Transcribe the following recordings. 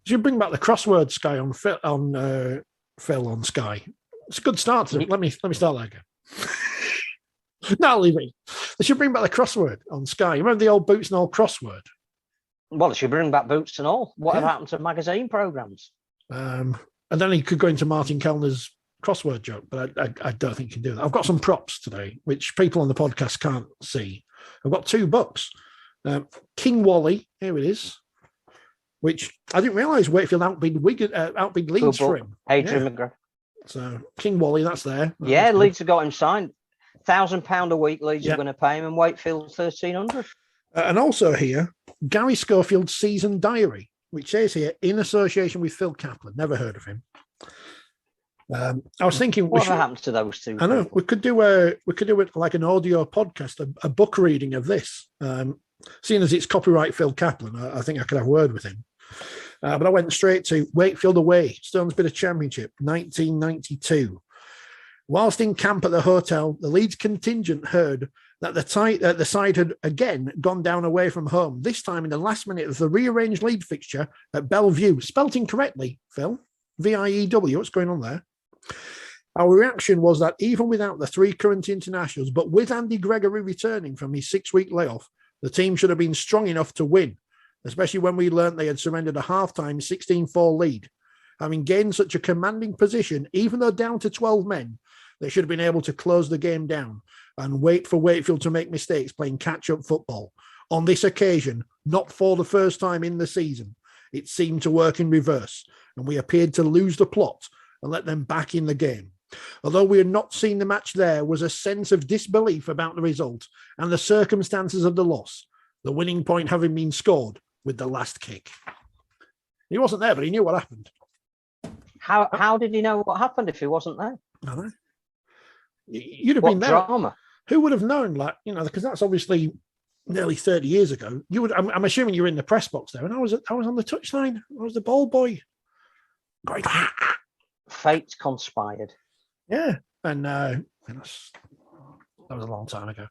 should bring back the crossword Sky on Phil on Sky. It's a good start. Let me start that again. No, leave it. They should bring back the crossword on Sky. You remember the old Boots and All crossword? Well, they should bring back Boots and All. Whatever happened to magazine programmes? And then he could go into Martin Kellner's crossword joke, but I don't think he can do that. I've got some props today, which people on the podcast can't see. I've got 2 books. King Wally, here it is, which I didn't realise Wakefield outbid Leeds for him. Adrian McGrath. So King Wally, that's there. Leeds have got him signed. £1,000 a week Leeds are going to pay him, and Wakefield $1,300. And also here, Gary Schofield's season diary, which says here in association with Phil Kaplan. Never heard of him. I was thinking, what happened to those two? I know we could do it like an audio podcast, a book reading of this. Seeing as it's copyright Phil Kaplan, I think I could have a word with him. But I went straight to Wakefield away, Stones Bit of Championship, 1992. Whilst in camp at the hotel, the Leeds contingent heard that the side had again gone down away from home, this time in the last minute of the rearranged league fixture at Bellevue. Spelt incorrectly, Phil. VIEW, what's going on there? Our reaction was that even without the 3 current internationals, but with Andy Gregory returning from his 6-week layoff, the team should have been strong enough to win, especially when we learnt they had surrendered a half-time 16-4 lead. Having gained such a commanding position, even though down to 12 men, they should have been able to close the game down and wait for Wakefield to make mistakes playing catch-up football. On this occasion, not for the first time in the season, it seemed to work in reverse, and we appeared to lose the plot and let them back in the game. Although we had not seen the match, there was a sense of disbelief about the result and the circumstances of the loss, the winning point having been scored with the last kick. He wasn't there, but he knew what happened. How did he know what happened if he wasn't there? I don't know. You'd have been there. Drama? Who would have known? Because that's obviously nearly 30 years ago. You would. I'm assuming you were in the press box there, and I was on the touchline. I was the ball boy. Great. Fate conspired. Yeah, and that was a long time ago.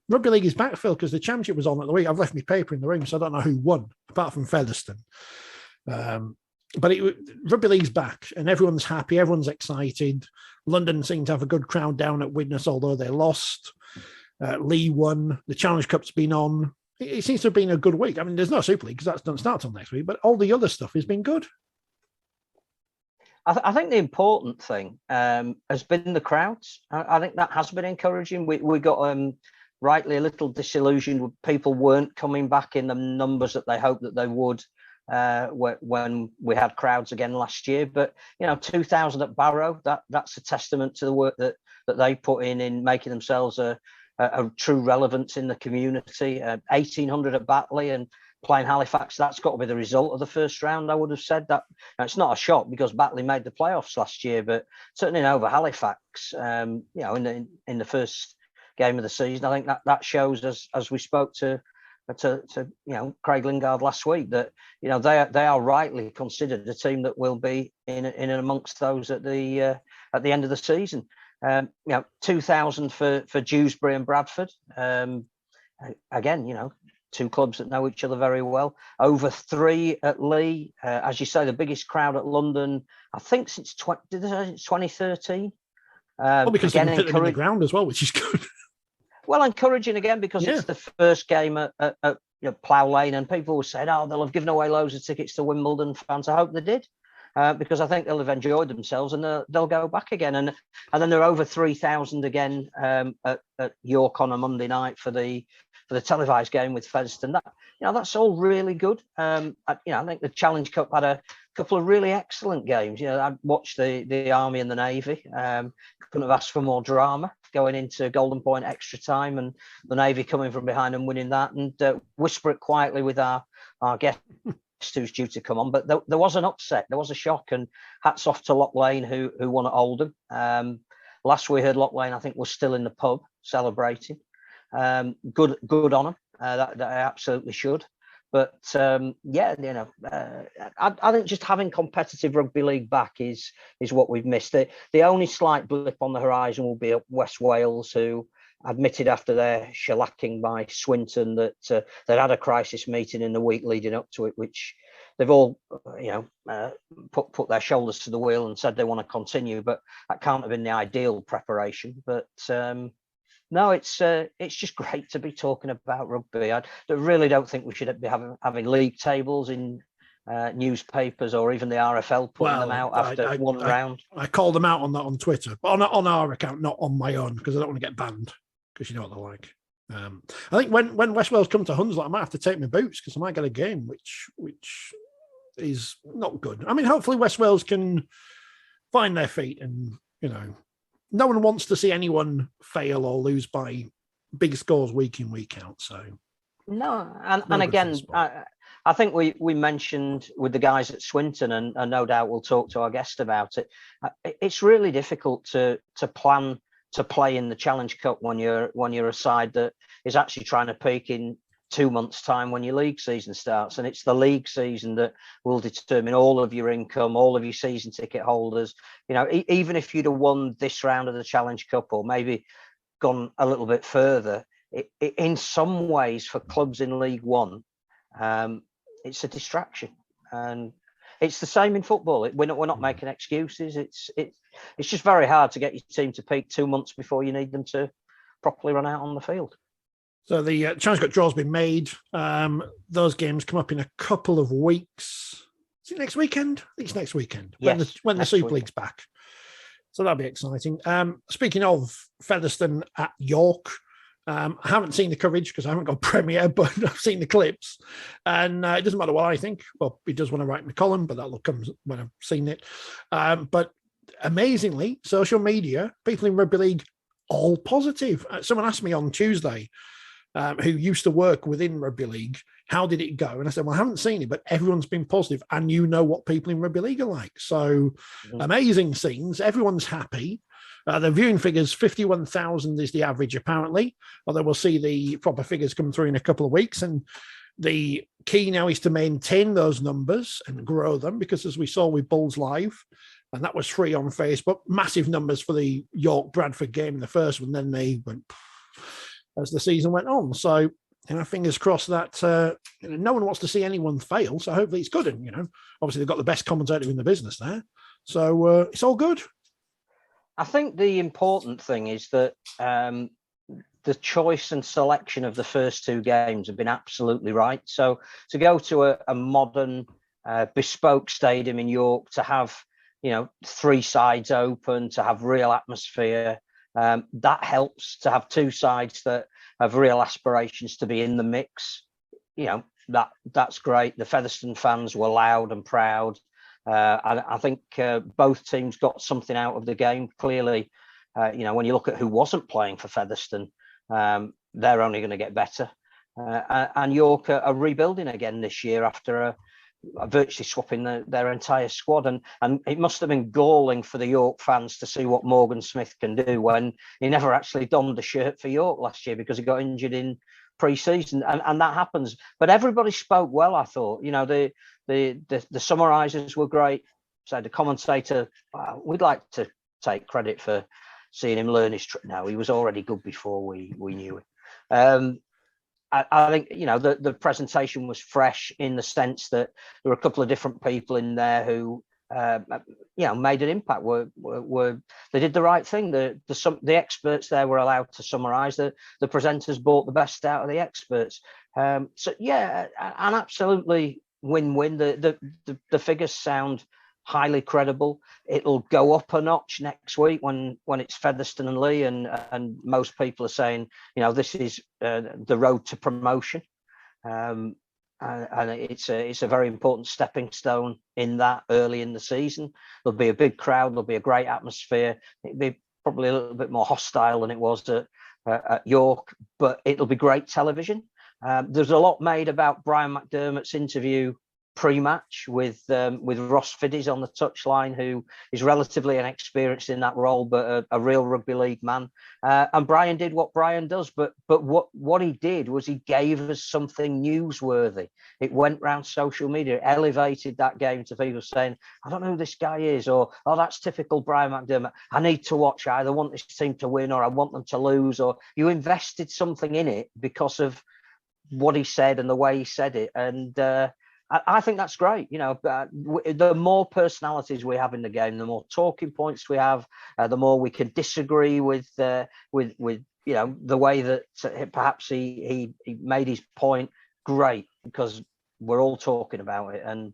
Rugby League is back, Phil, because the championship was on at the week. I've left my paper in the room, so I don't know who won, apart from Featherstone. But Rugby League's back, and everyone's happy. Everyone's excited. London seemed to have a good crowd down at Widnes, although they lost. Lee won. The Challenge Cup's been on. It seems to have been a good week. I mean, there's no Super League because that doesn't start till next week, but all the other stuff has been good. I think the important thing has been the crowds. I think that has been encouraging. We got rightly a little disillusioned. People weren't coming back in the numbers that they hoped that they would when we had crowds again last year. But 2,000 at Barrow, that's a testament to the work that they put in making themselves a true relevance in the community. 1,800 at Batley and playing Halifax, that's got to be the result of the first round. I would have said that. Now, it's not a shock because Batley made the playoffs last year, but certainly over Halifax, in the first game of the season, I think that shows as we spoke to Craig Lingard last week that they are rightly considered a team that will be in and amongst those at the end of the season. 2,000 for Dewsbury and Bradford. Again, 2 clubs that know each other very well. Over 3 at Lee. As you say, the biggest crowd at London, I think since 2013. Because they can fit them in the ground as well, which is good. Well, encouraging again because it's the first game at Plough Lane, and people were saying, they'll have given away loads of tickets to Wimbledon fans. I hope they did. Because I think they'll have enjoyed themselves and they'll go back again. And then they're over 3,000 again at York on a Monday night for the televised game with Featherstone. That's all really good. I think the Challenge Cup had a couple of really excellent games. I watched the Army and the Navy. Couldn't have asked for more drama going into Golden Point extra time and the Navy coming from behind and winning that. And whisper it quietly with our guest who's due to come on, but there was an upset, there was a shock, and hats off to Lock Lane who won at Oldham. Last we heard, Lock Lane I think was still in the pub celebrating. Good on them. That I absolutely should. But I think just having competitive rugby league back is what we've missed. The only slight blip on the horizon will be at West Wales, who admitted after their shellacking by Swinton that they'd had a crisis meeting in the week leading up to it, which they've all, put their shoulders to the wheel and said they want to continue, but that can't have been the ideal preparation. But no, it's just great to be talking about rugby. I really don't think we should be having league tables in newspapers, or even the RFL putting them out after one round. I called them out on that on Twitter, but on our account, not on my own, because I don't want to get banned, because you know what they're like. I think when West Wales come to Hunslet, I might have to take my boots, because I might get a game which is not good. I mean, hopefully West Wales can find their feet, and no one wants to see anyone fail or lose by big scores week in, week out. So no, and again, I think we mentioned with the guys at Swinton, and no doubt we'll talk to our guest about it. It's really difficult to plan to play in the Challenge Cup when you're a side that is actually trying to peak in 2 months' time when your league season starts. And it's the league season that will determine all of your income, all of your season ticket holders. Even if you'd have won this round of the Challenge Cup, or maybe gone a little bit further, it in some ways for clubs in League One, it's a distraction. And it's the same in football. We're not making excuses. It's just very hard to get your team to peak 2 months before you need them to properly run out on the field. So the Challenge Cup draw's been made. Those games come up in a couple of weeks. Is it next weekend? I think it's next weekend. Yes, when the Super League's back. So that'll be exciting. Speaking of Featherstone at York, I haven't seen the coverage because I haven't got Premier, but I've seen the clips. And it doesn't matter what I think. Well, he does want to write my column, but that'll come when I've seen it. But amazingly, social media, people in rugby league, all positive. Someone asked me on Tuesday, who used to work within rugby league, how did it go? And I said, well, I haven't seen it, but everyone's been positive, and what people in rugby league are like. So amazing scenes. Everyone's happy. The viewing figures, 51,000 is the average, apparently, although we'll see the proper figures come through in a couple of weeks. And the key now is to maintain those numbers and grow them, because as we saw with Bulls Live, and that was free on Facebook, massive numbers for the York-Bradford game in the first one, then they went as the season went on. So, fingers crossed that no one wants to see anyone fail. So hopefully it's good. And, obviously they've got the best commentator in the business there. So it's all good. I think the important thing is that the choice and selection of the first two games have been absolutely right. So to go to a modern, bespoke stadium in York, to have, three sides open, to have real atmosphere, that helps. To have two sides that have real aspirations to be in the mix, that's great. The Featherstone fans were loud and proud. I think both teams got something out of the game. Clearly, when you look at who wasn't playing for Featherstone, they're only going to get better. And York are rebuilding again this year after virtually swapping their entire squad. And it must have been galling for the York fans to see what Morgan Smith can do when he never actually donned a shirt for York last year because he got injured in pre-season, and that happens. But everybody spoke well, I thought. The summarisers were great. So the commentator, we'd like to take credit for seeing him learn his trick. No, he was already good before we knew it. I think the presentation was fresh in the sense that there were a couple of different people in there who made an impact. They did the right thing. The experts there were allowed to summarise. The presenters brought the best out of the experts. An absolutely win-win. The figures sound highly credible. It'll go up a notch next week when it's Featherstone and Lee, and most people are saying this is the road to promotion. And it's a very important stepping stone in that early in the season. There'll be a big crowd. There'll be a great atmosphere. It'll be probably a little bit more hostile than it was at York, but it'll be great television. There's a lot made about Brian McDermott's interview pre-match with Ross Fiddies on the touchline, who is relatively inexperienced in that role, but a real rugby league man. And Brian did what Brian does, but what he did was he gave us something newsworthy. It went round social media, it elevated that game to people saying, I don't know who this guy is, or, oh, that's typical Brian McDermott. I need to watch. I either want this team to win or I want them to lose, or you invested something in it because of what he said and the way he said it. And I think that's great. The more personalities we have in the game, the more talking points we have, the more we can disagree with the way that perhaps he made his point. Great, because we're all talking about it, and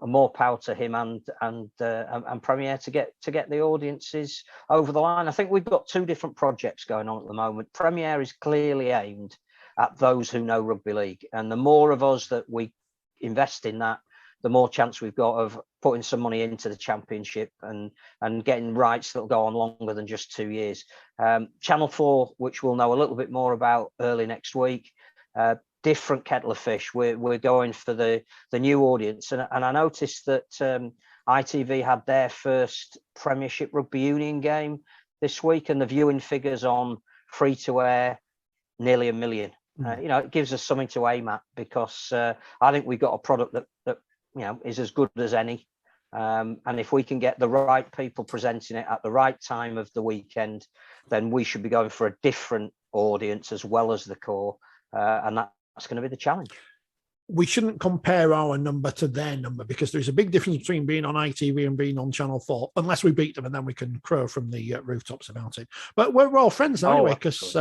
more power to him and Premier to get the audiences over the line. I think we've got two different projects going on at the moment. Premier is clearly aimed at those who know rugby league, and the more of us that we invest in that, the more chance we've got of putting some money into the championship and getting rights that'll go on longer than just 2 years. Channel 4, which we'll know a little bit more about early next week, different kettle of fish. We're going for the new audience, and I noticed that ITV had their first Premiership Rugby Union game this week, and the viewing figures on free to air nearly 1 million. It gives us something to aim at, because I think we've got a product that is as good as any. And if we can get the right people presenting it at the right time of the weekend, then we should be going for a different audience as well as the core. And that's going to be the challenge. We shouldn't compare our number to their number, because there's a big difference between being on ITV and being on Channel 4, unless we beat them, and then we can crow from the rooftops about it. But we're all friends anyway, because,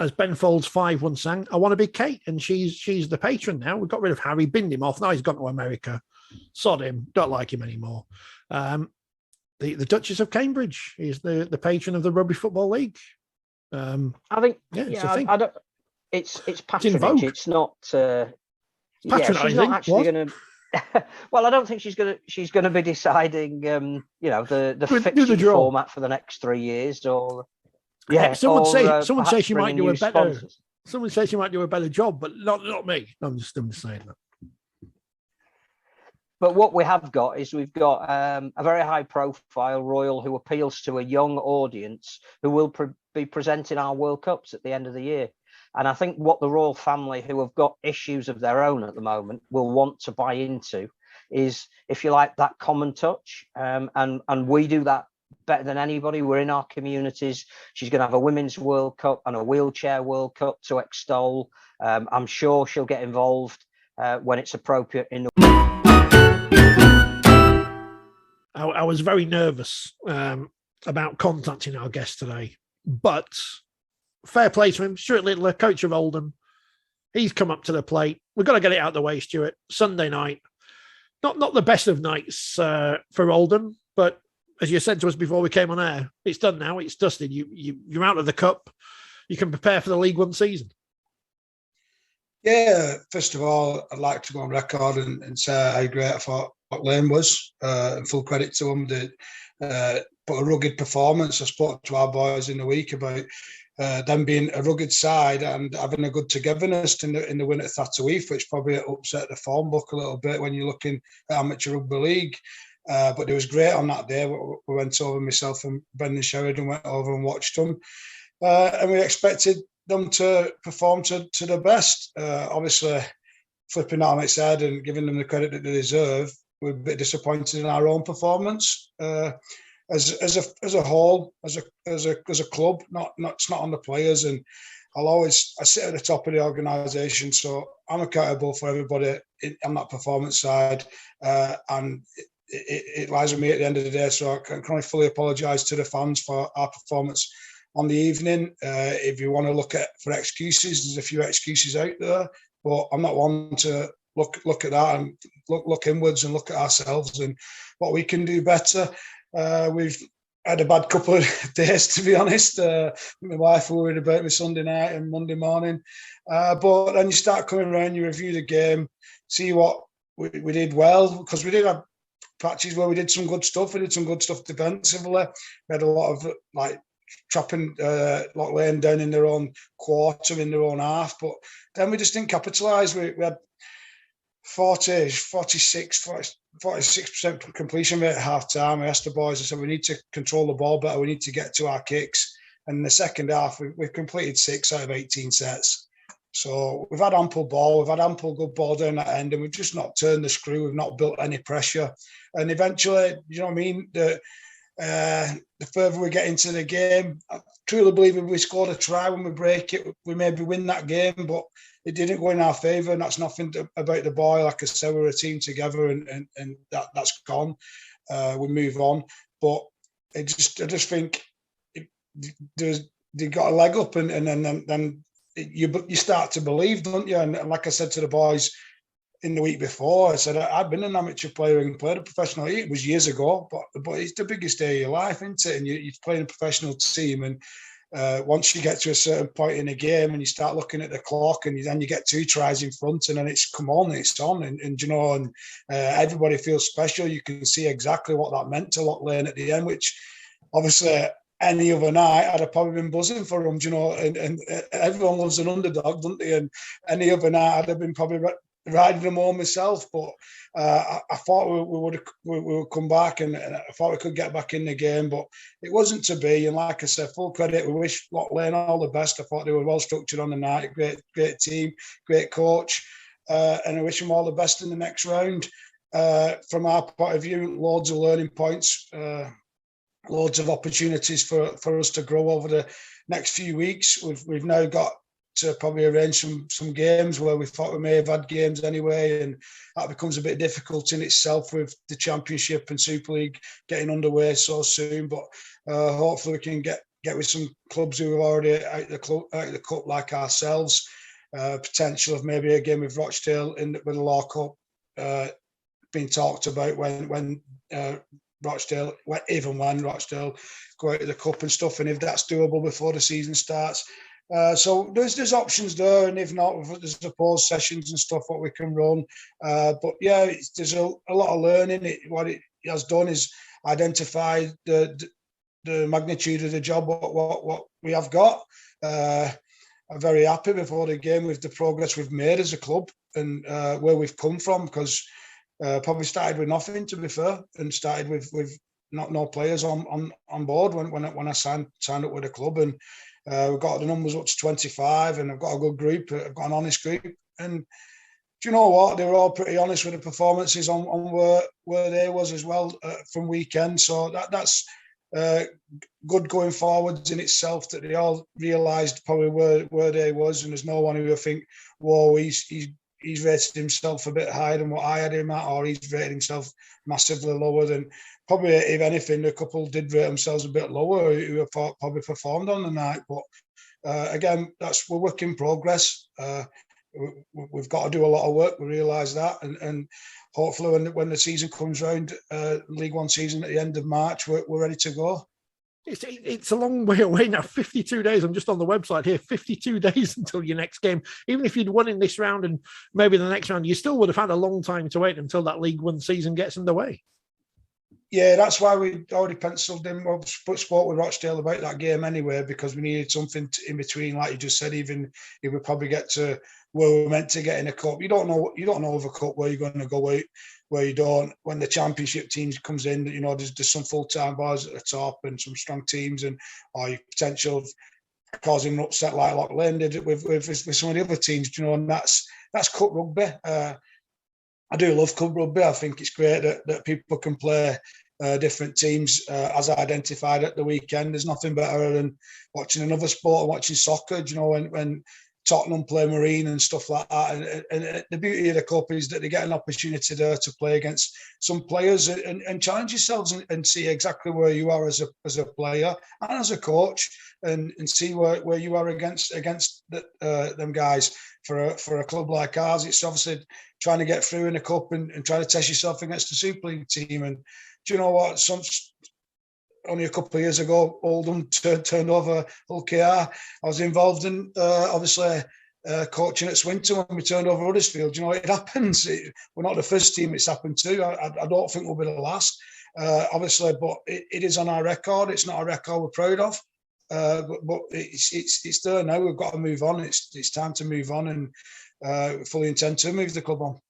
as Ben Folds 5 once sang, I want to be Kate, and she's the patron now. We got rid of Harry, binned him off. Now he's gone to America. Sod him. Don't like him anymore. The Duchess of Cambridge is the patron of the Rugby Football League. I think, I don't. It's patronage. It's not. She's not actually going to. Well, I don't think she's going to be deciding. The fixture format for the next 3 years, or. Yeah, someone says she might do a better. Sponsors. Someone says she might do a better job, but not me. I'm just saying that. But what we have got is we've got a very high-profile royal who appeals to a young audience who will be presenting our World Cups at the end of the year. And I think what the royal family, who have got issues of their own at the moment, will want to buy into is, if you like, that common touch. And we do that better than anybody. We're in our communities. She's going to have a Women's World Cup and a Wheelchair World Cup to extol. I'm sure she'll get involved when it's appropriate. I was very nervous about contacting our guest today, but fair play to him. Stuart Littler, coach of Oldham. He's come up to the plate. We've got to get it out of the way, Stuart. Sunday night. Not the best of nights for Oldham, but as you said to us before we came on air, it's done now. It's dusted. You're out of the cup. You can prepare for the League One season. Yeah, first of all, I'd like to go on record and say how great I thought Lane was. And full credit to them. They put a rugged performance. I spoke to our boys in the week about them being a rugged side and having a good togetherness in the win at Thatterweath, which probably upset the form book a little bit when you're looking at amateur rugby league. But it was great on that day. We went over, myself and Brendan Sheridan went over and watched them. And we expected them to perform to the best. Obviously, flipping that on its head and giving them the credit that they deserve, we're a bit disappointed in our own performance as a whole, as a club. It's not on the players. And I sit at the top of the organisation, so I'm accountable for everybody on that performance side, and it lies with me at the end of the day. So I can only fully apologise to the fans for our performance on the evening. If you want to look for excuses, there's a few excuses out there, but I'm not one to look at that and look inwards and look at ourselves and what we can do better. We've had a bad couple of days, to be honest. My wife worried about me Sunday night and Monday morning. But then you start coming around, you review the game, see what we did well, because we did have patches where we did some good stuff. We did some good stuff defensively. We had a lot of trapping Loch Lane down in their own quarter, in their own half. But then we just didn't capitalise. We had 46% completion rate at half time. I asked the boys, I said, we need to control the ball better. We need to get to our kicks. And in the second half, we've completed 6 out of 18 sets. So we've had ample ball. We've had ample good ball down that end, and we've just not turned the screw. We've not built any pressure. And eventually, you know what I mean? The further we get into the game, truly believe if we scored a try when we break it, we maybe win that game, but it didn't go in our favour, and that's nothing about the boy. Like I said, we're a team together, and that's gone. We move on, but I just think they got a leg up, and then you start to believe, don't you? And like I said to the boys in the week before, I said I've been an amateur player and played a professional. It was years ago, but it's the biggest day of your life, isn't it? And you're playing a professional team, and once you get to a certain point in a game and you start looking at the clock, and then you get 2 tries in front, and then it's come on, it's on, and you know, and everybody feels special. You can see exactly what that meant to Loch Lane at the end, which obviously any other night I'd have probably been buzzing for them, you know, and everyone loves an underdog, don't they? And any other night I'd have been probably riding them home myself, but I thought we would come back, and I thought we could get back in the game, but it wasn't to be. And like I said, full credit, we wish Loch Lane all the best. I thought they were well structured on the night, great team, great coach, and I wish them all the best in the next round. From our point of view, loads of learning points, loads of opportunities for us to grow over the next few weeks. We've now got to probably arrange some games where we thought we may have had games anyway, and that becomes a bit difficult in itself with the Championship and Super League getting underway so soon. But hopefully we can get with some clubs who are already out the cup like ourselves. Potential of maybe a game with Rochdale with the Law Cup being talked about when Rochdale go out of the cup and stuff, and if that's doable before the season starts. So there's options there, and if not, there's the pause sessions and stuff what we can run. But yeah, there's a lot of learning. What it has done is identify the magnitude of the job, what we have got. I'm very happy before the game with the progress we've made as a club and where we've come from, because probably started with nothing, to be fair, and started with no players on board when I signed up with the club, and we've got the numbers up to 25, and I've got a good group. I've got an honest group, and do you know what? They were all pretty honest with the performances on where they was as well from weekend. So that's good going forwards in itself, that they all realised probably where they was, and there's no one who will think, whoa, he's rated himself a bit higher than what I had him at, or he's rated himself massively lower than. Probably, if anything, a couple did rate themselves a bit lower who probably performed on the night. But again, we're work in progress. We've got to do a lot of work. We realise that, and hopefully, when the season comes round, League One season at the end of March, we're ready to go. It's a long way away now. 52 days. I'm just on the website here. 52 days until your next game. Even if you'd won in this round and maybe the next round, you still would have had a long time to wait until that League One season gets underway. Yeah, that's why we already penciled in. We spoke with Rochdale about that game anyway, because we needed something in between, like you just said. Even if we probably get to where we're meant to get in a cup, you don't know over cup where you're going to go out, where you don't. When the Championship teams comes in, you know, there's some full-time boys at the top and some strong teams, and or your potential of causing an upset like Loch Lane did with some of the other teams, you know, and that's cup rugby. I do love club rugby. I think it's great that people can play different teams as identified at the weekend. There's nothing better than watching another sport and watching soccer. You know, when Tottenham play Marine and stuff like that. And the beauty of the cup is that they get an opportunity there to play against some players and challenge yourselves and see exactly where you are as a player and as a coach, and see where you are against them guys. For a club like ours, it's obviously trying to get through in a cup and try to test yourself against the Super League team. And do you know what? Only a couple of years ago, Oldham turned over Hull KR. I was involved in, obviously, coaching at Swinton when we turned over Huddersfield. You know, it happens. We're not the first team it's happened to. I don't think we'll be the last, obviously, but it is on our record. It's not a record we're proud of. But it's there now. We've got to move on. It's time to move on, and fully intend to move the club on.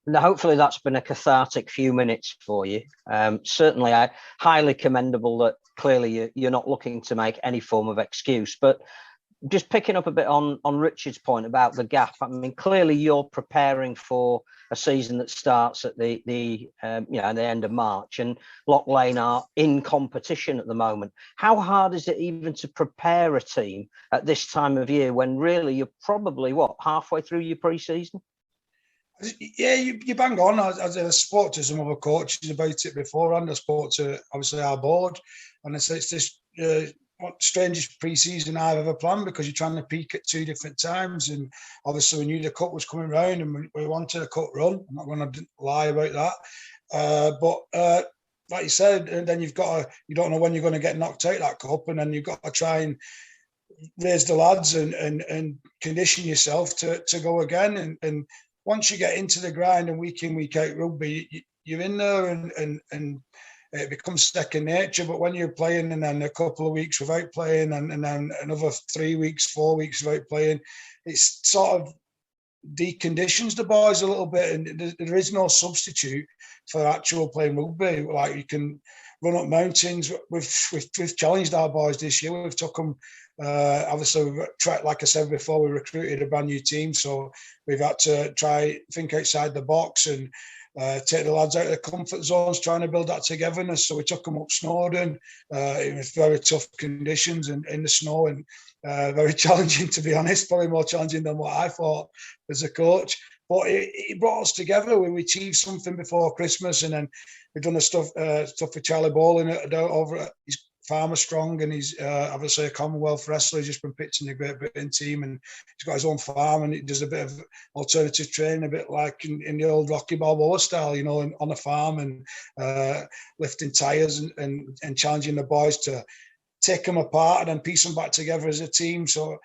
Now, hopefully that's been a cathartic few minutes for you. Certainly, highly commendable that clearly you're not looking to make any form of excuse. But just picking up a bit on Richard's point about the gap. I mean, clearly you're preparing for a season that starts at the end of March, and Loch Lane are in competition at the moment. How hard is it even to prepare a team at this time of year when really you're probably halfway through your pre-season? Yeah, you bang on. As I spoke to some other coaches about it beforehand. I spoke to obviously our board, and I said it's this strangest pre-season I've ever planned, because you're trying to peak at two different times, and obviously we knew the cup was coming round and we wanted a cup run. I'm not going to lie about that, but like you said, and then you don't know when you're going to get knocked out that cup, and then you've got to try and raise the lads and condition yourself to go again. And once you get into the grind and week in, week out rugby, you're in there and it becomes second nature. But when you're playing and then a couple of weeks without playing and then another 3 weeks, 4 weeks without playing, it's sort of deconditions the boys a little bit. And there is no substitute for actual playing rugby. Like, you can run up mountains. We've challenged our boys this year. We've took them. Obviously, we've tried, like I said before, we recruited a brand new team, so we've had to try think outside the box and take the lads out of the comfort zones, trying to build that togetherness. So we took them up Snowdon. It was very tough conditions and in the snow, and very challenging, to be honest, probably more challenging than what I thought as a coach. But it brought us together. We achieved something before Christmas, and then we've done the stuff with Charlie Bowling over at his Farmer Strong, and he's obviously a Commonwealth wrestler. He's just been pitching a Great Britain team, and he's got his own farm, and he does a bit of alternative training, a bit like in the old Rocky Balboa style, on a farm, and lifting tyres and challenging the boys to take them apart and then piece them back together as a team. So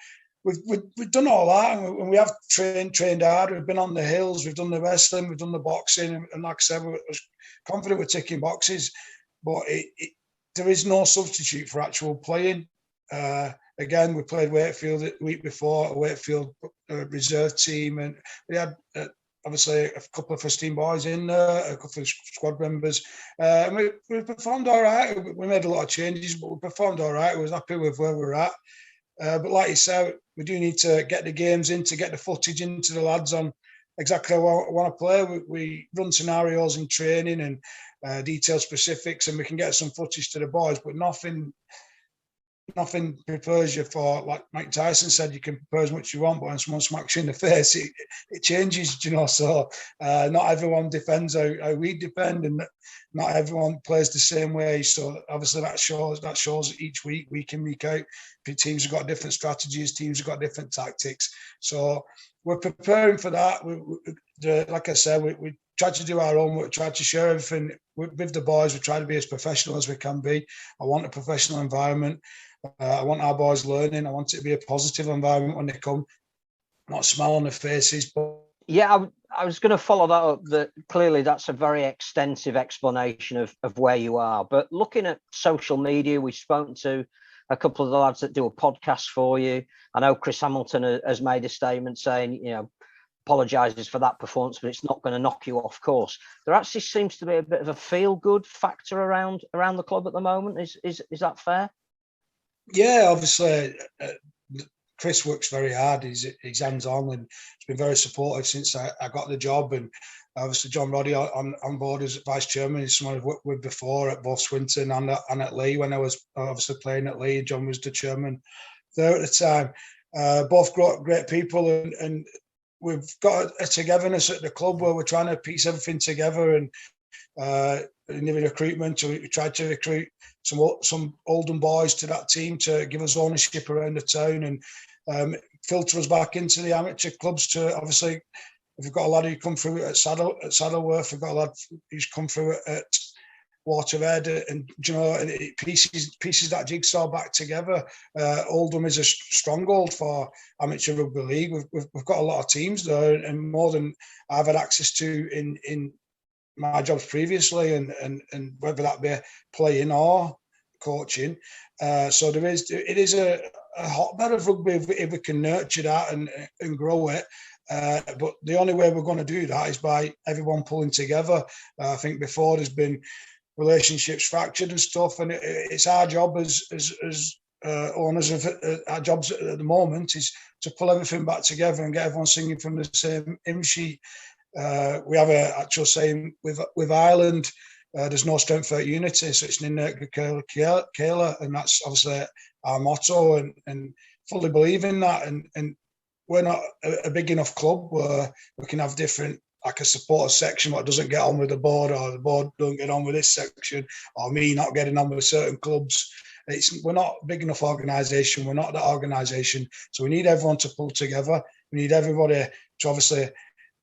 we've done all that, and we have trained hard. We've been on the hills, we've done the wrestling, we've done the boxing, and like I said, we're confident we're ticking boxes, but there is no substitute for actual playing. Again, we played Wakefield the week before, a Wakefield reserve team, and we had obviously a couple of first-team boys in there, a couple of squad members. And we performed all right. We made a lot of changes, but we performed all right. We was happy with where we're at. But like you said, we do need to get the games in, to get the footage into the lads on exactly what I want to play. We run scenarios in training and detailed specifics, and we can get some footage to the boys, but nothing prepares you for, like Mike Tyson said, you can prepare as much as you want, but when someone smacks you in the face, it changes, So not everyone defends how we defend, and not everyone plays the same way. So obviously that shows each week in, week out. Teams have got different strategies, teams have got different tactics. So we're preparing for that. Like I said, we tried to do our own work, tried to share everything with the boys. We try to be as professional as we can be. I want a professional environment. I want our boys learning. I want it to be a positive environment when they come, not smile on their faces. But yeah, I was going to follow that up. That clearly that's a very extensive explanation of where you are. But looking at social media, we've spoken to a couple of the lads that do a podcast for you. I know Chris Hamilton has made a statement saying, apologises for that performance, but it's not going to knock you off course. There actually seems to be a bit of a feel-good factor around the club at the moment. Is that fair? Yeah, obviously, Chris works very hard. He's hands-on, and he's been very supportive since I got the job. And obviously, John Roddy on board as vice chairman. He's someone I've worked with before at both Swinton and at Lee when I was obviously playing at Lee. John was the chairman there at the time. Both great people, and we've got a togetherness at the club where we're trying to piece everything together. And in the recruitment, we tried to recruit some Oldham boys to that team to give us ownership around the town and filter us back into the amateur clubs. To obviously, we've got a lad who come through at Saddleworth. We've got a lad who's come through at Waterhead, and and it pieces that jigsaw back together. Oldham is a stronghold for amateur rugby league. We've got a lot of teams there, and more than I've had access to in my jobs previously, and whether that be playing or coaching. So it is a hotbed of rugby if we can nurture that and grow it. But the only way we're going to do that is by everyone pulling together. I think before there's been relationships fractured and stuff, and it's our job as owners of our jobs at the moment is to pull everything back together and get everyone singing from the same hymn sheet. We have an actual saying with Ireland, there's no strength without unity, so it's Kayla, and that's obviously our motto, and fully believe in that. And we're not a big enough club where we can have different, like a supporter section what doesn't get on with the board, or the board don't get on with this section, or me not getting on with certain clubs. We're not a big enough organisation. We're not that organisation. So we need everyone to pull together. We need everybody to obviously.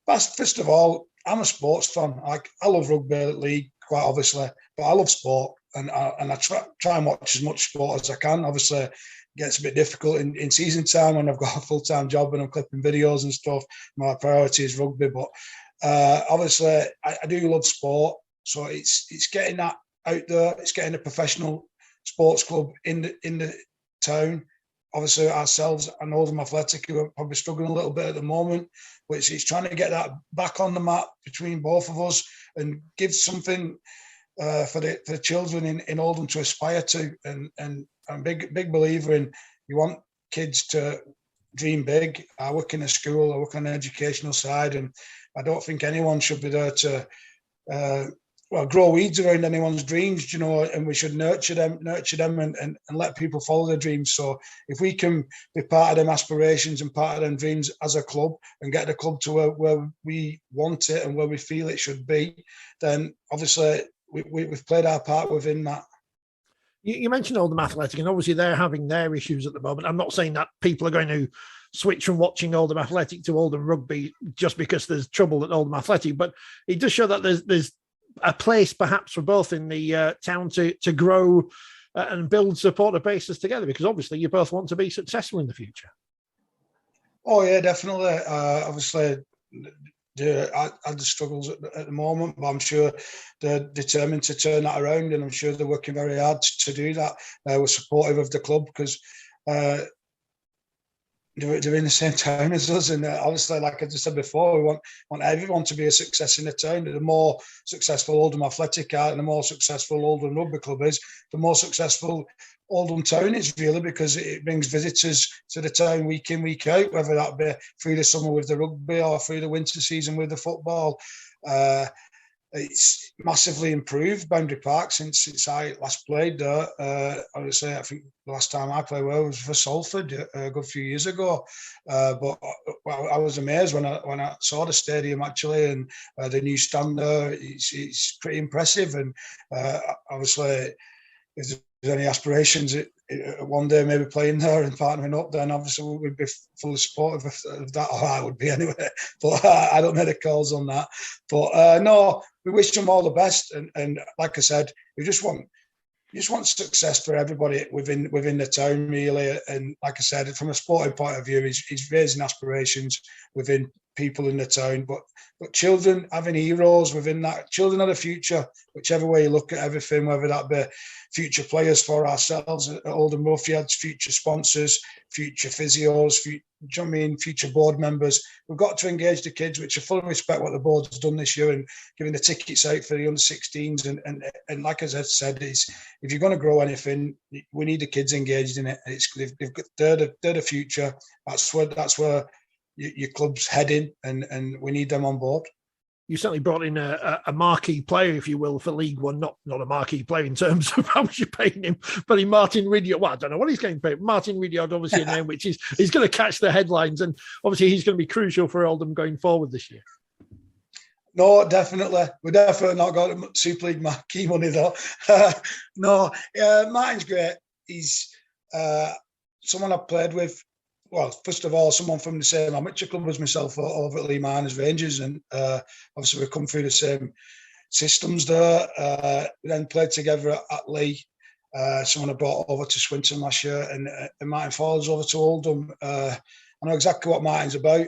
First of all, I'm a sports fan. I love rugby league, quite obviously, but I love sport, and I try and watch as much sport as I can. Obviously, it gets a bit difficult in season time when I've got a full-time job and I'm clipping videos and stuff. My priority is rugby, but obviously, I do love sport. So it's getting that out there. It's getting a professional sports club in the town. Obviously, ourselves and Oldham Athletic, who are probably struggling a little bit at the moment, which is trying to get that back on the map between both of us and give something for the children in Oldham to aspire to. And I'm a big believer in, you want kids to dream big. I work in a school, I work on the educational side, and I don't think anyone should be there to grow weeds around anyone's dreams, and we should nurture them and let people follow their dreams. So if we can be part of them aspirations and part of them dreams as a club and get the club to where we want it and where we feel it should be, then obviously we've played our part within that. You mentioned Oldham Athletic, and obviously they're having their issues at the moment. I'm not saying that people are going to switch from watching Oldham Athletic to Oldham Rugby just because there's trouble at Oldham Athletic, but it does show that there's a place perhaps for both in the town to grow and build supporter bases together, because obviously you both want to be successful in the future. Oh yeah, definitely. Obviously, I had the struggles at the moment, but I'm sure they're determined to turn that around, and I'm sure they're working very hard to do that. We're supportive of the club because they're in the same town as us, and obviously, like I just said before, we want everyone to be a success in the town. The more successful Oldham Athletic are, and the more successful Oldham Rugby Club is, the more successful Oldham Town is, really, because it brings visitors to the town week in, week out, whether that be through the summer with the rugby or through the winter season with the football. It's massively improved Boundary Park since I last played there. Obviously, I think the last time I played well was for Salford a good few years ago. But I was amazed when I saw the stadium actually, and the new stand there. It's pretty impressive, and obviously, if there's any aspirations one day maybe playing there and partnering up, then obviously we'd be fully supportive of that, or I would be anyway. But I don't make the calls on that. But no, we wish them all the best, and like I said, we just want success for everybody within the town, really. And like I said, from a sporting point of view, he's raising aspirations within people in the town, but children having heroes within that. Children are the future, whichever way you look at everything, whether that be future players for ourselves at Oldham Roughyeds, future sponsors, future physios, future board members. We've got to engage the kids, which I fully respect what the board's done this year and giving the tickets out for the under-16s. And like as I said, if you're going to grow anything, we need the kids engaged in it. They're the future. That's where your club's heading, and we need them on board. You certainly brought in a marquee player, if you will, for League One. Not a marquee player in terms of how much you're paying him, but in Martin Ridyard. Well, I don't know what he's getting paid. Martin Ridyard, obviously a name which he's going to catch the headlines, and obviously he's going to be crucial for Oldham going forward this year. No, definitely. We're definitely not got Super League marquee money though. No, Martin's great. He's someone I've played with. Well, first of all, someone from the same amateur club as myself over at Lee Miners Rangers, and obviously we've come through the same systems there. We then played together at Lee. Someone I brought over to Swinton last year, and Martin Ford's over to Oldham. I know exactly what Martin's about.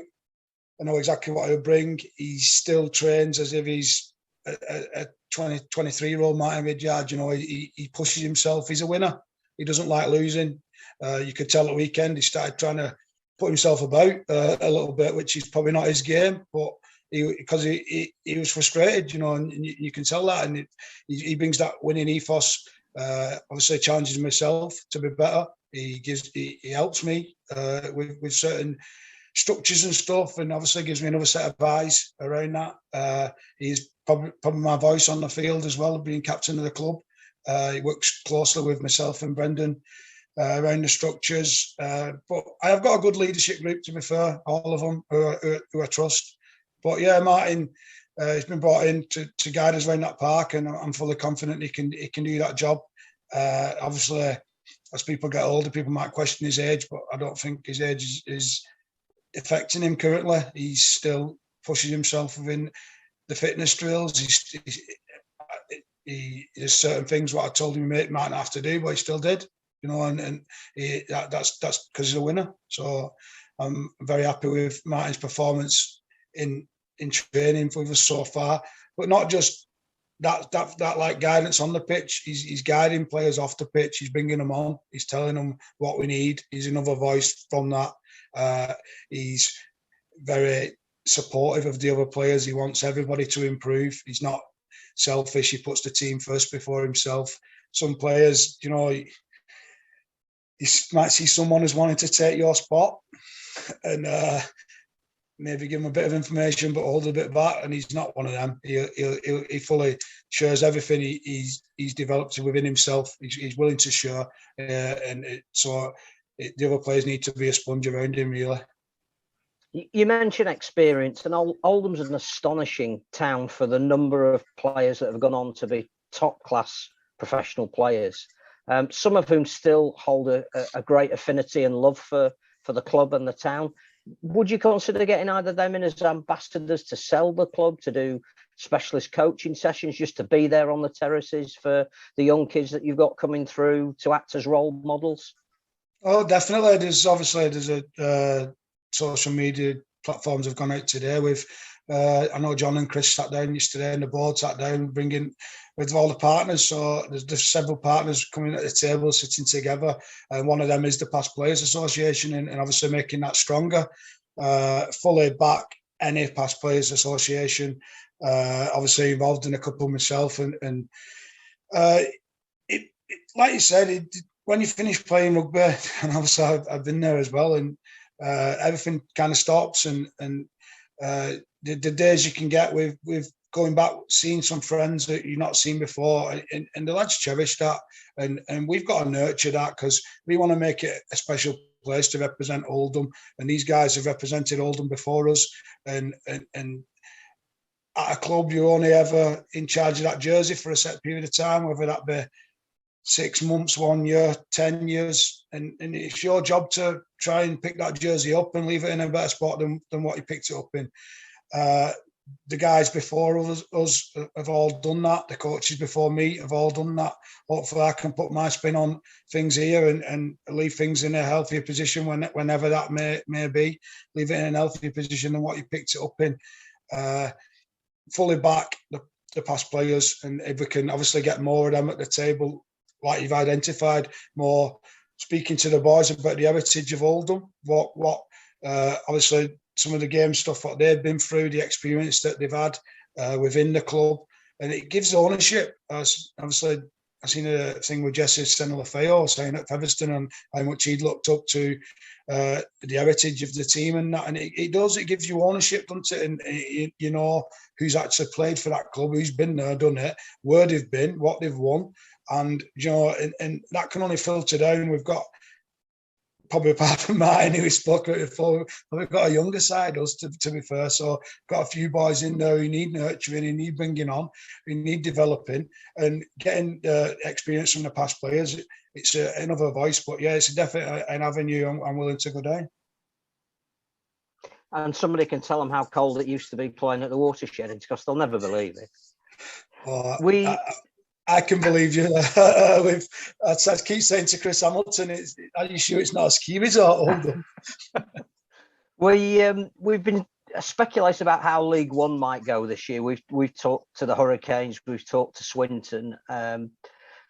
I know exactly what he'll bring. He still trains as if he's a 23-year-old Martin Ridyard. He pushes himself. He's a winner. He doesn't like losing. You could tell at the weekend he started trying to put himself about a little bit, which is probably not his game, but because he was frustrated, and you can tell that, and he brings that winning ethos obviously challenges myself to be better. He helps me with certain structures and stuff, and obviously gives me another set of eyes around that. He's probably my voice on the field as well, being captain of the club. He works closely with myself and Brendan around the structures. But I have got a good leadership group, to be fair, all of them who I trust. But yeah, Martin, he's been brought in to guide us around that park, and I'm fully confident he can do that job. Obviously, as people get older, people might question his age, but I don't think his age is affecting him currently. He still pushes himself within the fitness drills. There's certain things what I told him he might not have to do, but he still did. And that's because he's a winner. So I'm very happy with Martin's performance in training with us so far. But not just that like guidance on the pitch. He's guiding players off the pitch. He's bringing them on. He's telling them what we need. He's another voice from that. He's very supportive of the other players. He wants everybody to improve. He's not selfish. He puts the team first before himself. Some players, you might see someone who's wanting to take your spot and maybe give him a bit of information, but hold a bit back. And he's not one of them. He fully shares everything he's developed within himself. He's willing to share, so the other players need to be a sponge around him, really. You mentioned experience, and Oldham's an astonishing town for the number of players that have gone on to be top-class professional players. Some of whom still hold a great affinity and love for the club and the town. Would you consider getting either them in as ambassadors to sell the club, to do specialist coaching sessions, just to be there on the terraces for the young kids that you've got coming through, to act as role models? Oh, definitely. There's a social media platforms have gone out today with. I know John and Chris sat down yesterday, and the board sat down, bringing with all the partners. So there's several partners coming at the table, sitting together, and one of them is the Past Players Association, and obviously making that stronger. Fully back any Past Players Association. Obviously involved in a couple myself, and like you said, when you finish playing rugby, and obviously I've been there as well, and everything kind of stops, and the days you can get with going back, seeing some friends that you've not seen before, and the lads cherish that, and we've got to nurture that, because we want to make it a special place to represent Oldham, and these guys have represented Oldham before us, and at a club you're only ever in charge of that jersey for a set period of time, whether that be 6 months, 1 year, 10 years, and it's your job to try and pick that jersey up and leave it in a better spot than what you picked it up in. The guys before us have all done that. The coaches before me have all done that. Hopefully I can put my spin on things here and leave things in a healthier position whenever that may be. Leave it in a healthier position than what you picked it up in. Fully back the past players, and if we can obviously get more of them at the table, like you've identified, more speaking to the boys about the heritage of Oldham, what obviously some of the game stuff, what they've been through, the experience that they've had within the club, and it gives ownership. Obviously, I've seen a thing with Jesse Senelafeo saying at Featherstone and how much he'd looked up to the heritage of the team and that, and it does. It gives you ownership, doesn't it? And you know who's actually played for that club, who's been there, done it, where they've been, what they've won, and and that can only filter down. We've got, probably apart from Martin, who we spoke about before, we've got a younger side, us, to be fair. So got a few boys in there who need nurturing, who need bringing on, who need developing, and getting experience from the past players. It's another voice, but yeah, it's definitely an avenue I'm willing to go down. And somebody can tell them how cold it used to be playing at the Watershed, because they'll never believe it. I can believe you. I keep saying to Chris Hamilton, "Are you sure it's not a ski resort, Oldham?" We've been speculating about how League One might go this year. We've talked to the Hurricanes, we've talked to Swinton.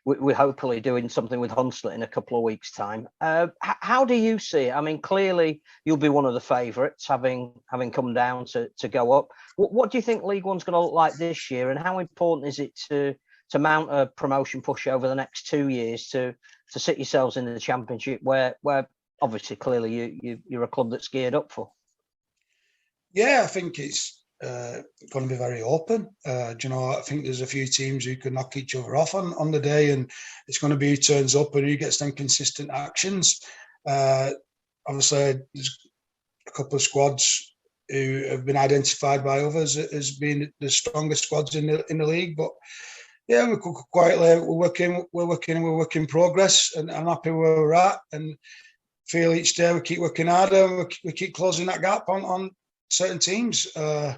We're hopefully doing something with Hunslet in a couple of weeks' time. How do you see it? I mean, clearly you'll be one of the favourites, having come down to go up. What do you think League One's going to look like this year, and how important is it to to mount a promotion push over the next 2 years to sit yourselves in the Championship, where obviously clearly you're a club that's geared up for? Yeah, I think it's going to be very open. I think there's a few teams who can knock each other off on the day, and it's going to be who turns up and who gets them consistent actions. Obviously, there's a couple of squads who have been identified by others as being the strongest squads in the league. But yeah, we're quietly we're working progress, and I'm happy where we're at, and feel each day we keep working harder, and we keep closing that gap on certain teams. I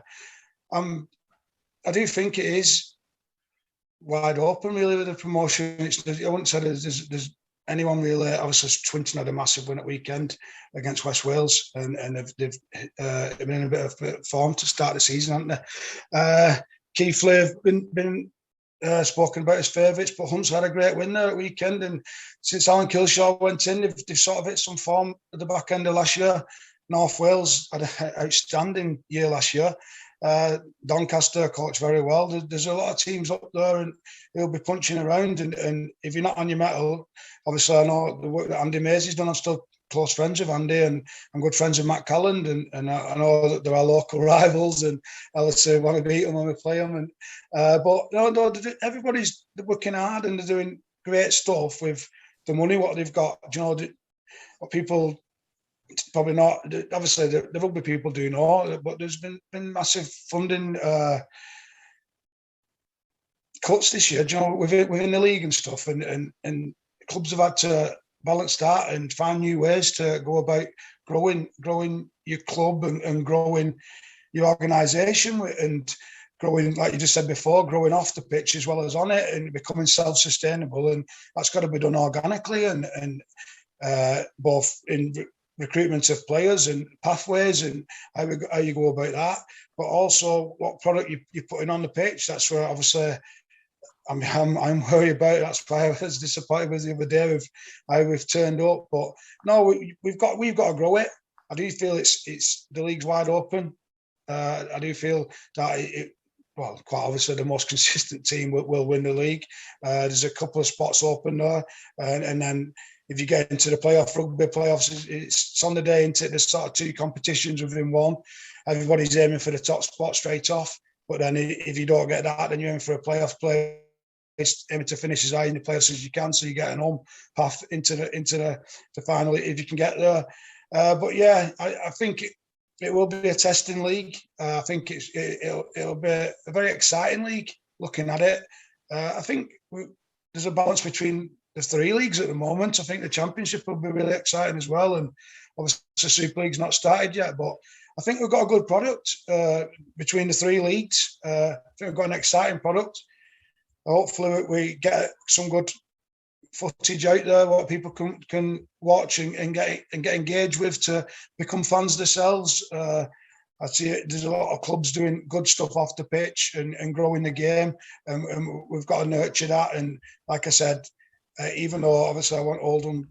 do think it is wide open really with the promotion. I wouldn't say there's anyone really. Obviously, Swinton had a massive win at weekend against West Wales, and they've been in a bit of form to start the season, haven't they? Keighley have been spoken about as favourites, but Hunt's had a great win there at weekend, and since Alan Kilshaw went in, they've sort of hit some form at the back end of last year. North Wales had an outstanding year last year. Doncaster coached very well. There's a lot of teams up there, and he'll be punching around. And if you're not on your mettle, obviously I know the work that Andy Mays done. I'm still close friends with Andy, and I'm good friends with Matt Calland, and I know that there are local rivals, and I'll say want to beat them when we play them. But no, everybody's working hard and they're doing great stuff with the money what they've got. What people probably not. Obviously, the rugby people do know, but there's been massive funding cuts this year. Within the league and stuff, and clubs have had to balance that and find new ways to go about growing your club and growing your organisation and growing, like you just said before, growing off the pitch as well as on it and becoming self-sustainable. And that's got to be done organically and both in recruitment of players and pathways and how you go about that, but also what product you're putting on the pitch. That's where obviously I'm worried about. That's why I was disappointed with the other day with how we've turned up. But no, we've got to grow it. I do feel it's the league's wide open. I do feel that quite obviously the most consistent team will win the league. There's a couple of spots open there, and then if you get into the rugby playoffs, it's on the day into there's sort of two competitions within one. Everybody's aiming for the top spot straight off. But then if you don't get that, then you're in for a playoff play. Aiming to finish as high in the playoffs as you can, so you get an home path into the final if you can get there. But yeah, I think it will be a testing league. I think it'll be a very exciting league. Looking at it, I think there's a balance between the three leagues at the moment. I think the Championship will be really exciting as well, and obviously the Super League's not started yet, but I think we've got a good product between the three leagues. I think we've got an exciting product. Hopefully we get some good footage out there what people can watch and get engaged with to become fans themselves. I see there's a lot of clubs doing good stuff off the pitch and growing the game, and we've got to nurture that. And like I said, even though obviously I want Oldham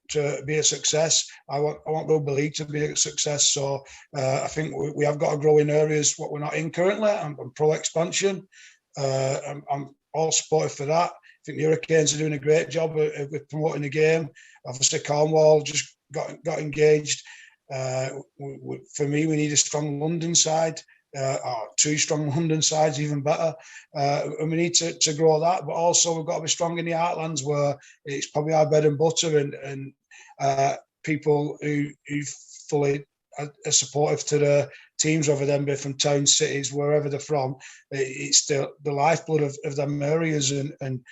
to be a success, I want Rugby League to be a success. So I think we have got to grow in areas what we're not in currently. I'm pro expansion. I'm all supportive for that. I think the Hurricanes are doing a great job with promoting the game. Obviously, Cornwall just got engaged. For me, we need a strong London side, or two strong London sides, even better. And we need to grow that, but also we've got to be strong in the heartlands where it's probably our bread and butter, and people who fully are supportive to the teams, whether them be from towns, cities, wherever they're from. It's the lifeblood of them areas, and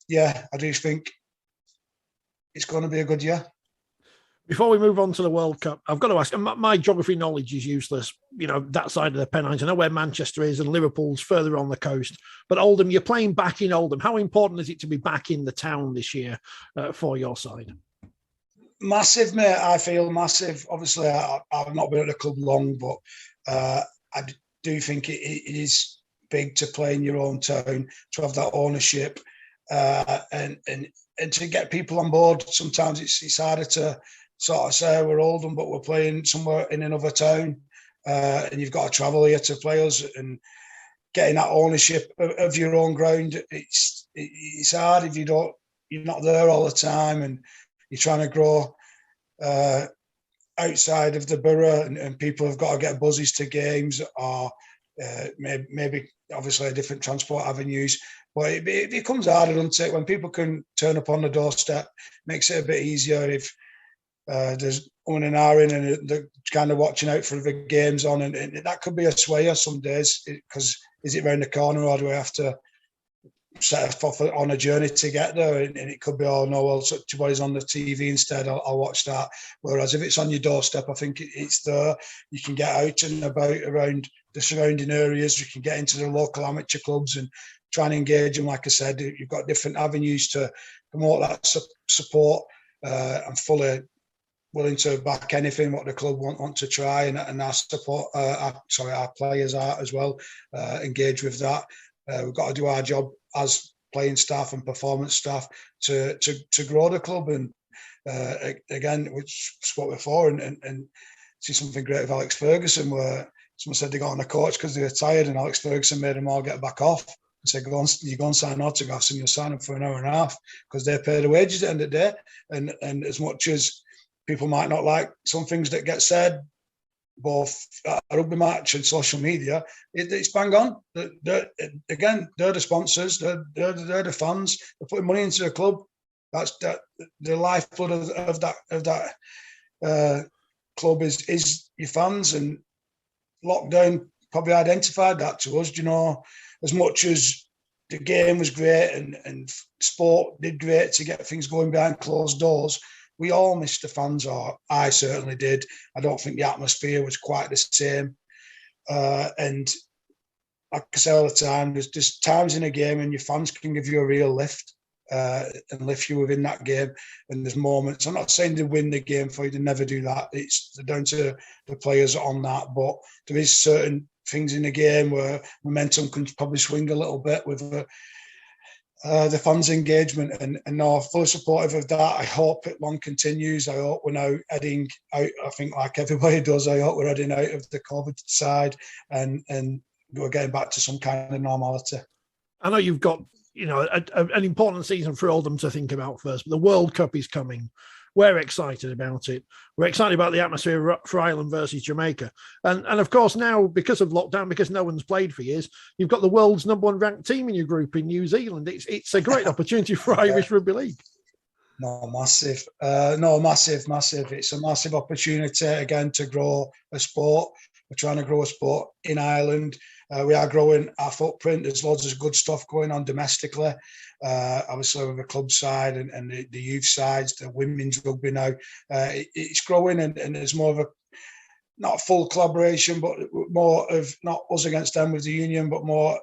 yeah, I do think it's going to be a good year. Before we move on to the World Cup, I've got to ask, my geography knowledge is useless, that side of the Pennines. I know where Manchester is and Liverpool's further on the coast, but Oldham, you're playing back in Oldham. How important is it to be back in the town this year for your side? Massive, mate. I feel massive. Obviously, I've not been at the club long, but I do think it is big to play in your own town, to have that ownership, and to get people on board. Sometimes it's harder to sort of say we're Oldham, but we're playing somewhere in another town, and you've got to travel here to play us. And getting that ownership of your own ground. It's hard if you're not there all the time and you're trying to grow outside of the borough, and people have got to get buses to games, or maybe obviously different transport avenues. But it becomes harder, doesn't it, when people can turn up on the doorstep. Makes it a bit easier if there's on and ahhing and they're kind of watching out for the games on, and that could be a swayer some days, because is it round the corner, or do we have to set off on a journey to get there? And it could be, oh no, well, such a boy's on the TV instead, I'll watch that. Whereas if it's on your doorstep, I think it's there. You can get out and about around the surrounding areas. You can get into the local amateur clubs and try and engage them. Like I said, you've got different avenues to promote that support. I'm fully willing to back anything what the club want to try, and our support, our players are as well. Engage with that. We've got to do our job as playing staff and performance staff to grow the club. And again, which spoke before, and see something great with Alex Ferguson, where someone said they got on a coach because they were tired, and Alex Ferguson made them all get back off and said, you go and sign autographs, and you'll sign them for an hour and a half, because they pay the wages at the end of the day. And as much as people might not like some things that get said, both at a rugby match and social media, it's bang on. They're the sponsors, they're the fans. They're putting money into the club. That's the lifeblood of that club is your fans. And lockdown probably identified that to us. You know, as much as the game was great and sport did great to get things going behind closed doors, we all missed the fans, or I certainly did. I don't think the atmosphere was quite the same. And like I say all the time, there's just times in a game and your fans can give you a real lift and lift you within that game. And there's moments, I'm not saying they win the game for you, they never do that. It's down to the players on that. But there is certain things in the game where momentum can probably swing a little bit with the fans' engagement, and no, fully supportive of that. I hope it long continues. I hope we're now heading out, I think like everybody does, I hope we're heading out of the COVID side and we're getting back to some kind of normality. I know you've got, an important season for Oldham to think about first, but the World Cup is coming. We're excited about it. We're excited about the atmosphere for Ireland versus Jamaica. And of course, now, because of lockdown, because no one's played for years, you've got the world's #1 ranked team in your group in New Zealand. It's a great opportunity for Irish Rugby League. Massive. Massive. It's a massive opportunity, again, to grow a sport. We're trying to grow a sport in Ireland. We are growing our footprint. There's loads of good stuff going on domestically. Obviously with the club side and the youth sides, the women's rugby now. It's growing, and there's more of a, not full collaboration, but more of not us against them with the union, but more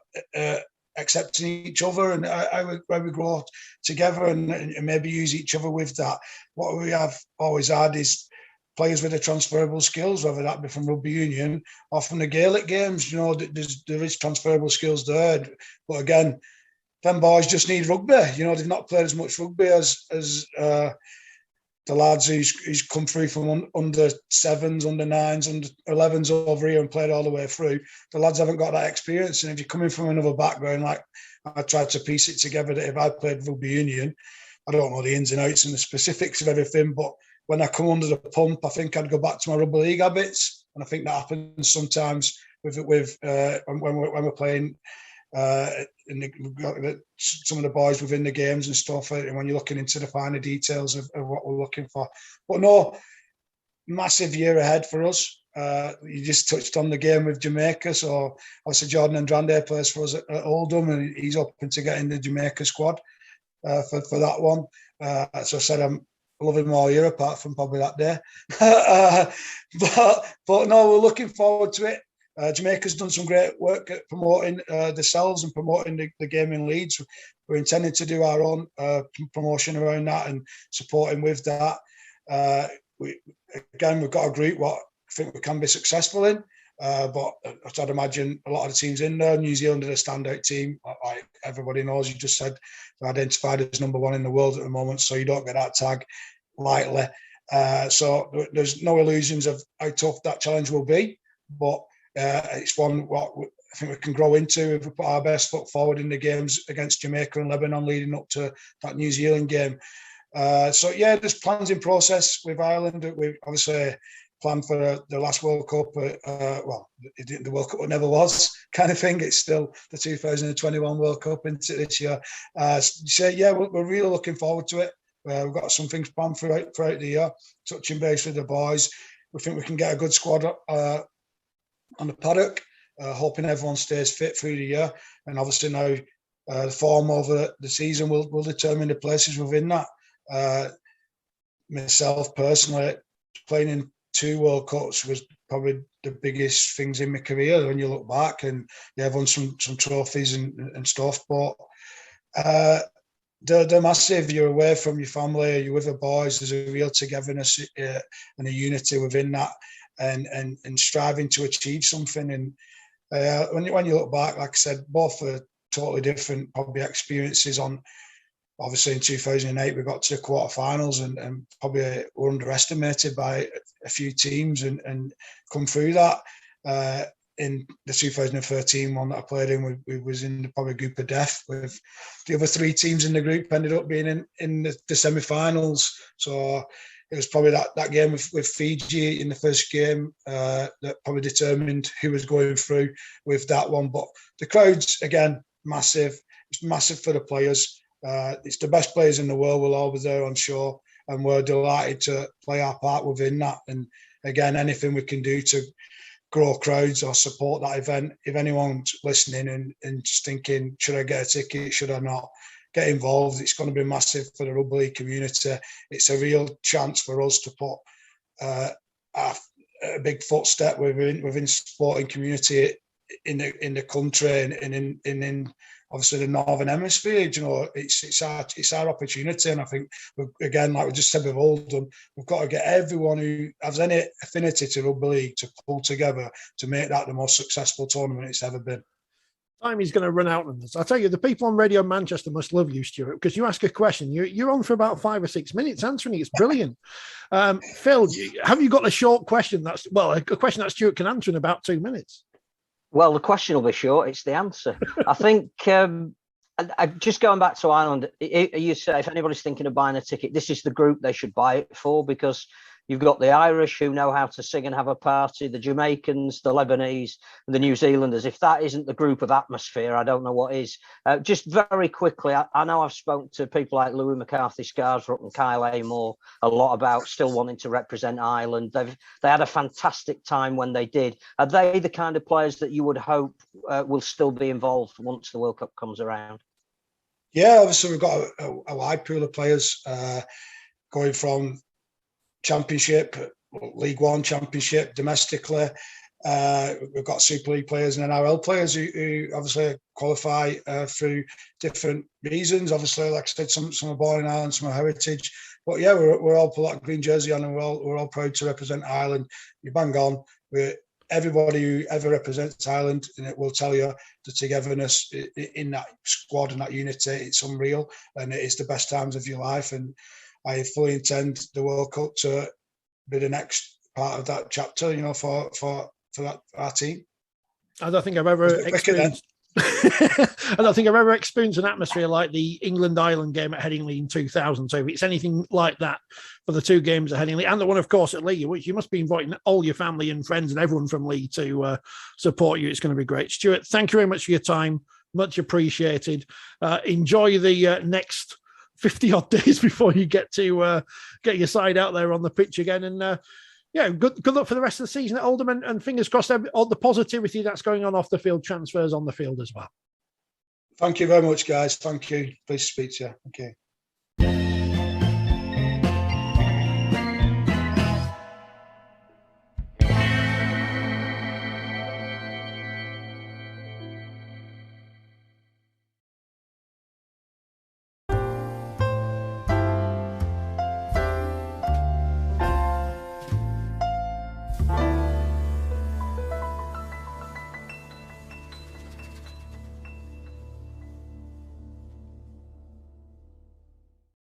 accepting each other and how we grow together and maybe use each other with that. What we have always had is players with the transferable skills, whether that be from rugby union or from the Gaelic games. There is transferable skills there. But again, them boys just need rugby. They've not played as much rugby as the lads who's come through from under 7s, under 9s, under 11s over here and played all the way through. The lads haven't got that experience. And if you're coming from another background, like I tried to piece it together, that if I played rugby union, I don't know the ins and outs and the specifics of everything, but when I come under the pump, I think I'd go back to my rugby league habits. And I think that happens sometimes with when we're playing some of the boys within the games and stuff, and when you're looking into the finer details of what we're looking for. But no, massive year ahead for us. You just touched on the game with Jamaica. So obviously Jordan Andrade plays for us at Oldham, and he's hoping to get in the Jamaica squad for that one. So I said I'm loving him all year, apart from probably that day. But no, we're looking forward to it. Jamaica's done some great work at promoting themselves and promoting the game in Leeds. We're intending to do our own promotion around that and supporting with that. We've got a group what I think we can be successful in. But I'd imagine a lot of the teams in there, New Zealand are a standout team. Like everybody knows, you just said they're identified as #1 in the world at the moment, so you don't get that tag lightly. So there's no illusions of how tough that challenge will be, but it's one what I think we can grow into if we put our best foot forward in the games against Jamaica and Lebanon leading up to that New Zealand game. So yeah, there's plans in process with Ireland. We obviously planned for the last World Cup. The World Cup never was kind of thing. It's still the 2021 World Cup into this year. So yeah, we're really looking forward to it. We've got some things planned throughout the year, touching base with the boys. We think we can get a good squad on the paddock, hoping everyone stays fit through the year. And obviously now the form over the season will determine the places within that. Myself personally, playing in 2 World Cups was probably the biggest things in my career when you look back, and I've won some trophies and stuff. But they're massive. You're away from your family, you're with the boys. There's a real togetherness and a unity within that, and striving to achieve something. And when you look back, like I said, both are totally different probably experiences. Obviously in 2008 we got to the quarterfinals and probably were underestimated by a few teams and come through that. In the 2013 one that I played in, we was in probably group of death with the other 3 teams in the group, ended up being in the semi-finals. So it was probably that game with Fiji in the first game that probably determined who was going through with that one. But the crowds, again, massive. It's massive for the players. It's the best players in the world will always there on shore, and we're delighted to play our part within that. And again, anything we can do to grow crowds or support that event. If anyone's listening and just thinking, should I get a ticket, should I not, get involved. It's going to be massive for the rugby league community. It's a real chance for us to put a big footstep within sporting community in the country and in obviously the Northern Hemisphere. You know, it's our opportunity, and I think again, like we just said with Oldham, we've got to get everyone who has any affinity to rugby league to pull together to make that the most successful tournament it's ever been. Time is going to run out on this. I tell you, the people on Radio Manchester must love you, Stuart, because you ask a question, you're on for about 5 or 6 minutes answering it. It's brilliant. Phil, have you got a short question? A question that Stuart can answer in about 2 minutes. Well, the question will be short. It's the answer. I think just going back to Ireland, you say if anybody's thinking of buying a ticket, this is the group they should buy it for, because you've got the Irish who know how to sing and have a party, the Jamaicans, the Lebanese, and the New Zealanders. If that isn't the group of atmosphere, I don't know what is. Just very quickly, I know I've spoken to people like Louis McCarthy Scarsbrook and Kyle Amor a lot about still wanting to represent Ireland. They had a fantastic time when they did. Are they the kind of players that you would hope will still be involved once the World Cup comes around? Yeah, obviously we've got a wide pool of players going from Championship, League One, Championship, domestically. We've got Super League players and NRL players who obviously qualify through different reasons. Obviously, like I said, some are born in Ireland, some are heritage. But yeah, we're all put that green jersey on, and we're all proud to represent Ireland. You bang on. Everybody who ever represents Ireland, and it will tell you the togetherness in that squad and that unity. It's unreal, and it is the best times of your life. And I fully intend the World Cup to be the next part of that chapter, you know, for our team. I don't think I've ever experienced. I don't think I've ever experienced an atmosphere like the England-Ireland game at Headingley in 2000. So if it's anything like that for the 2 games at Headingley and the one, of course, at Leigh, which you must be inviting all your family and friends and everyone from Leigh to support you. It's going to be great. Stuart, thank you very much for your time. Much appreciated. Enjoy the next 50 odd days before you get to get your side out there on the pitch again. And good luck for the rest of the season at Oldham, and fingers crossed all the positivity that's going on off the field transfers on the field as well. Thank you very much, guys. Thank you. Please speak to you. Okay.